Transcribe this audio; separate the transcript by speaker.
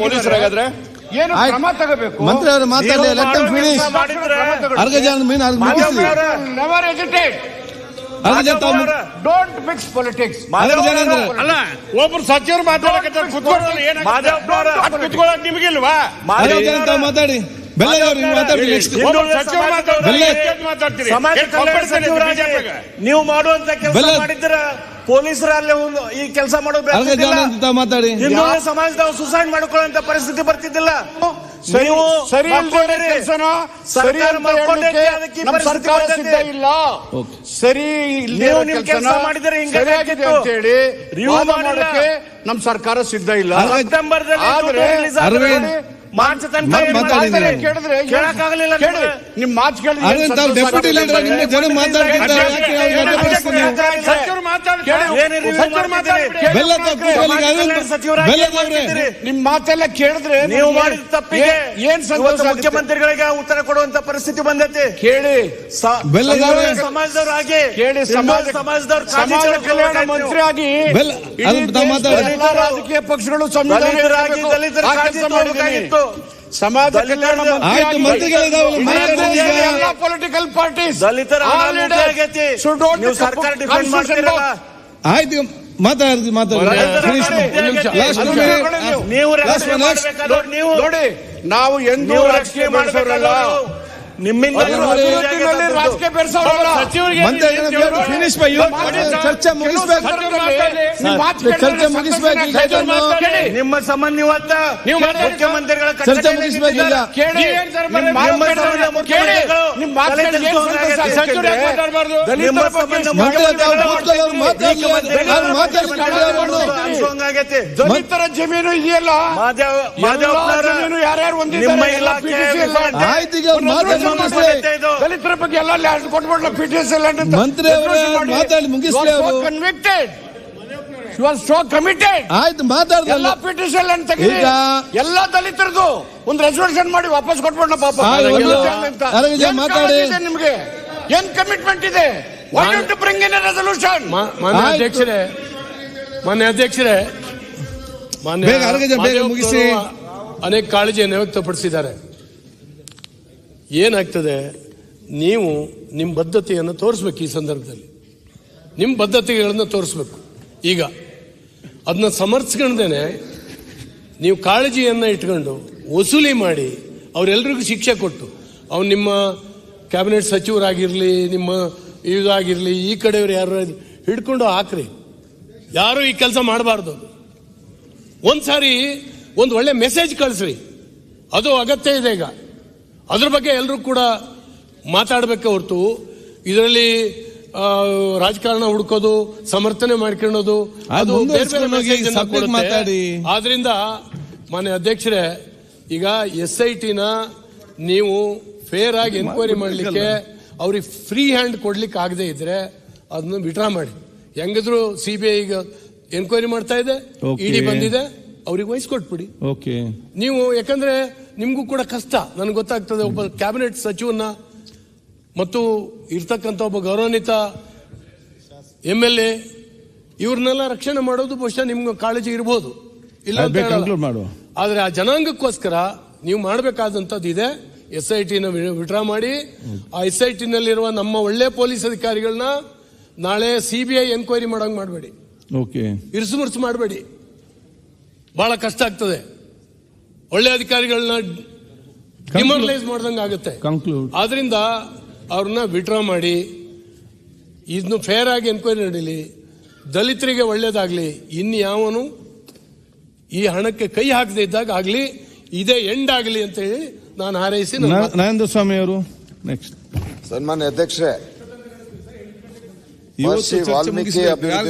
Speaker 1: ಪೊಲೀಸರಾಗಾದ್ರೆ
Speaker 2: ಏನು ಕ್ರಮ ತಗೋಬೇಕು?
Speaker 3: ಮಂತ್ರಿ ಅವರು ಮಾತಾಡಿ, let them finish.
Speaker 2: Never hesitate, don't mix politics.
Speaker 1: ಅಲ್ಲ, ಒಬ್ರು ಸಚಿವರು ಮಾತಾಡಕ್ಕೆ ಕುತ್ಕೊಳ್ಳೋದು ನಿಮಗಿಲ್ವಾ?
Speaker 3: ಮಾತಾಡಿ,
Speaker 4: ನೀವು ಮಾಡುವಂತ ಕೆಲಸ ಮಾಡಿದ್ರ ಪೊಲೀಸರ ಅಲ್ಲೇ ಈ ಕೆಲಸ ಮಾಡೋದು
Speaker 3: ಮಾತಾಡಿ.
Speaker 4: ಹಿಂದೂ ಸಮಾಜದವ್ರು ಸುಸೈಡ್ ಮಾಡ್ಕೊಳ್ಳುವಂತ ಪರಿಸ್ಥಿತಿ ಬರ್ತಿದ್ದಿಲ್ಲ.
Speaker 2: ನೀವು ಸರಿ ಸರ್ಕಾರ ಸಿದ್ಧ ಇಲ್ಲ, ಸರಿ
Speaker 4: ಕೆಲಸ ಮಾಡಿದ್ರೆ
Speaker 2: ಸರಿಯಾಗಿದೆ ಅಂತ ಹೇಳಿ ರಿವ್ಯೂ ಮಾಡಕ್ಕೆ ನಮ್ ಸರ್ಕಾರ ಸಿದ್ಧ ಇಲ್ಲ.
Speaker 4: ಮಾರ್ಚ್ ತನಕ
Speaker 2: ಕೇಳಿದ್ರೆ
Speaker 4: ಕೇಳಕ್ಕಾಗಲಿಲ್ಲ.
Speaker 2: ನಿಮ್ ಮಾತು
Speaker 3: ಡೆಪ್ಯೂಟಿ ಲೀಡರ್ ಜನ
Speaker 2: ನಿಮ್ ಮಾತೆಲ್ಲ ಕೇಳಿದ್ರೆ
Speaker 4: ನೀವು ಮಾಡಿದ ತಪ್ಪಿಗೆ ಏನ್ ಮುಖ್ಯಮಂತ್ರಿಗಳಿಗೆ ಉತ್ತರ ಕೊಡುವಂತ ಪರಿಸ್ಥಿತಿ ಬಂದೈತಿ.
Speaker 2: ಕೇಳಿ,
Speaker 4: ಸಮಾಜದವರಾಗಿ
Speaker 2: ಕೇಳಿ, ಸಮಾಜ ಕಲ್ಯಾಣ ಮಂತ್ರಿ ಆಗಿ ಎಲ್ಲಾ ರಾಜಕೀಯ ಪಕ್ಷಗಳು ಸಂವಿಧಾನರಾಗಿ
Speaker 4: ದಲಿತರಾಗಿತ್ತು.
Speaker 2: ಸಮಾಜ ಕಲ್ಯಾಣ ಎಲ್ಲ ಪೊಲಿಟಿಕಲ್ ಪಾರ್ಟೀಸ್
Speaker 4: ದಲಿತರ ಸರ್ಕಾರ ಡಿಫೆಂಡ್ ಮಾಡ್ತಿರಲ್ಲ.
Speaker 3: ಆಯ್ತು, ಮಾತಾಡಿ.
Speaker 2: ನೋಡಿ, ನಾವು ಎಂದೂ ರಾಜಕೀಯ ಮಾಡಿಸೋರಲ್ಲ, ನಿಮ್ಮಿಂದ ರಾಜಕೀಯ ಬೆಳೆಸೋರಲ್ಲ.
Speaker 3: ಚರ್ಚೆ ಮುಗಿಸ್ಬೇಕು.
Speaker 4: ನಿಮ್ಮ ಸಂಬಂಧ ಇವತ್ತ ಮುಖ್ಯಮಂತ್ರಿಗಳ
Speaker 3: ಚರ್ಚೆ ಮುಗಿಸ್ಬೇಕಿಲ್ಲ.
Speaker 2: ದಲಿತರ ಜಮೀನು ಇದೆಯಲ್ಲ, ಜಮೀನು ಯಾರ್ಯಾರು ದಲಿತರ ಬಗ್ಗೆ ಎಲ್ಲ ಲ್ಯಾಂಡ್ ಕೊಟ್ಬಿಡ್ಲ. ಪಿಟಿಎಸ್ ಲ್ಯಾಂಡ್
Speaker 3: ಮಂತ್ರಿ ಮಾತಾಡಿ ಮುಗಿಸ್ಲಿ.
Speaker 2: Convicted, you are so committed.
Speaker 3: ಆಯ್ತು, ಮಾತಾಡ್ದ.
Speaker 2: ಎಲ್ಲ ಪಿಟಿಷನ್ ಲ್ಯಾಂಡ್ ತೆಗಿ, ಎಲ್ಲ ದಲಿತರದು ಒಂದು ರೆಸಲ್ಯೂಷನ್ ಮಾಡಿ ವಾಪಸ್ ಕೊಟ್ಬಿಡ್ಲ. ಪಾಪ
Speaker 3: ಮಾತಾಡಿ.
Speaker 2: ನಿಮ್ಗೆ ಏನ್ ಕಮಿಟ್ಮೆಂಟ್ ಇದೆ? Why don't you bring in a resolution?
Speaker 5: ಮಾನ್ಯ ಅಧ್ಯಕ್ಷರೇ,
Speaker 3: ಮುಗಿಸಿ.
Speaker 5: ಅನೇಕ ಕಾಳಜಿಯನ್ನು ವ್ಯಕ್ತಪಡಿಸಿದ್ದಾರೆ. ಏನಾಗ್ತದೆ, ನೀವು ನಿಮ್ಮ ಬದ್ಧತೆಯನ್ನು ತೋರಿಸ್ಬೇಕು. ಈ ಸಂದರ್ಭದಲ್ಲಿ ನಿಮ್ಮ ಬದ್ಧತೆಗಳನ್ನು ತೋರಿಸ್ಬೇಕು. ಈಗ ಅದನ್ನ ಸಮರ್ಥಿಸ್ಕೊಂಡೇನೆ ನೀವು ಕಾಳಜಿಯನ್ನು ಇಟ್ಕೊಂಡು ವಸೂಲಿ ಮಾಡಿ ಅವರೆಲ್ಲರಿಗೂ ಶಿಕ್ಷೆ ಕೊಟ್ಟು, ಅವ್ನು ನಿಮ್ಮ ಕ್ಯಾಬಿನೆಟ್ ಸಚಿವರಾಗಿರಲಿ, ನಿಮ್ಮ ಇದಾಗಿರಲಿ, ಈ ಕಡೆಯವರು ಯಾರು ಹಿಡ್ಕೊಂಡು ಹಾಕ್ರಿ. ಯಾರು ಈ ಕೆಲಸ ಮಾಡಬಾರ್ದು. ಒಂದ್ಸಾರಿ ಒಂದು ಒಳ್ಳೆ ಮೆಸೇಜ್ ಕಳಿಸ್ರಿ, ಅದು ಅಗತ್ಯ ಇದೆ. ಈಗ ಅದ್ರ ಬಗ್ಗೆ ಎಲ್ಲರೂ ಕೂಡ ಮಾತಾಡಬೇಕೆ ಹೊರತು ಇದರಲ್ಲಿ ರಾಜಕಾರಣ ಹುಡುಕೋದು, ಸಮರ್ಥನೆ ಮಾಡ್ಕೊಳ್ಳೋದು, ಅದು ಆದ್ರಿಂದ ಮಾನ್ಯ ಅಧ್ಯಕ್ಷರೇ, ಈಗ SIT ನೀವು ಫೇರ್ ಆಗಿ ಎನ್ಕ್ವೈರಿ ಮಾಡಲಿಕ್ಕೆ ಅವ್ರಿಗೆ ಫ್ರೀ ಹ್ಯಾಂಡ್ ಕೊಡ್ಲಿಕ್ಕೆ ಆಗದೆ ಇದ್ರೆ ಅದನ್ನ ವಿಡ್ರಾ ಮಾಡಿ. ಹೆಂಗಿದ್ರು CBI ಈಗ ಎನ್ಕ್ವೈರಿ ಮಾಡ್ತಾ ಇದೆ, ED ಬಂದಿದೆ, ಅವ್ರಿಗೆ ವಹಿಸ್ಕೊಟ್ಬಿಡಿ. ನೀವು ಯಾಕಂದ್ರೆ ನಿಮ್ಗೂ ಕೂಡ ಕಷ್ಟ, ನನಗೆ ಗೊತ್ತಾಗ್ತದೆ. ಒಬ್ಬ ಕ್ಯಾಬಿನೆಟ್ ಸಚಿವನ್ನ ಮತ್ತು ಇರ್ತಕ್ಕಂಥ ಒಬ್ಬ ಗೌರವಾನ್ವಿತ MLA ಇವ್ರನ್ನೆಲ್ಲ ರಕ್ಷಣೆ ಮಾಡೋದು ಬಹುಶಃ ನಿಮ್ಗೆ ಕಾಳಜಿ ಇರಬಹುದು, ಇಲ್ಲ ಅಂತ ಹೇಳಲ್ಲ. ಆದ್ರೆ ಆ ಜನಾಂಗಕ್ಕೋಸ್ಕರ ನೀವು ಮಾಡಬೇಕಾದಂಥದ್ದು ಇದೆ. SIT ವಿಡ್ರಾ ಮಾಡಿ, ಆ SIT ನಲ್ಲಿರುವ ನಮ್ಮ ಒಳ್ಳೆ ಪೊಲೀಸ್ ಅಧಿಕಾರಿಗಳನ್ನ ನಾಳೆ CBI ಎನ್ಕ್ವೈರಿ ಮಾಡಂಗ್ ಮಾಡಬೇಡಿ, ಇರಿಸು ಮುರ್ಸು ಮಾಡಬೇಡಿ. ಬಹಳ ಕಷ್ಟ ಆಗ್ತದೆ. ಒಳ್ಳೆ ಅಧಿಕಾರಿಗಳನ್ನ ಡಿಮಾರಲೈಸ್ ಮಾಡ್ದಂಗೆ ಆಗುತ್ತೆ. ಆದ್ರಿಂದ ಅವ್ರನ್ನ ವಿಡ್ರಾ ಮಾಡಿ, ಇದನ್ನು ಫೇರ್ ಆಗಿ ಎನ್ಕ್ವೈರಿ ನಡೀಲಿ, ದಲಿತರಿಗೆ ಒಳ್ಳೇದಾಗ್ಲಿ. ಇನ್ಯಾವನು ಈ ಹಣಕ್ಕೆ ಕೈ ಹಾಕದೇ ಇದ್ದಾಗ ಆಗ್ಲಿ, ಇದೇ ಎಂಡ್ ಆಗಲಿ ಅಂತ ಹೇಳಿ ನಾನು ಹಾರೈಸಿ.
Speaker 3: ನರೇಂದ್ರ ಸ್ವಾಮಿ ಅವರು ನೆಕ್ಸ್ಟ್.
Speaker 6: ಸನ್ಮಾನ್ಯ ಅಧ್ಯಕ್ಷರೇ, ವಾಲ್ಮೀಕಿ ಅಭಿವೃದ್ಧಿ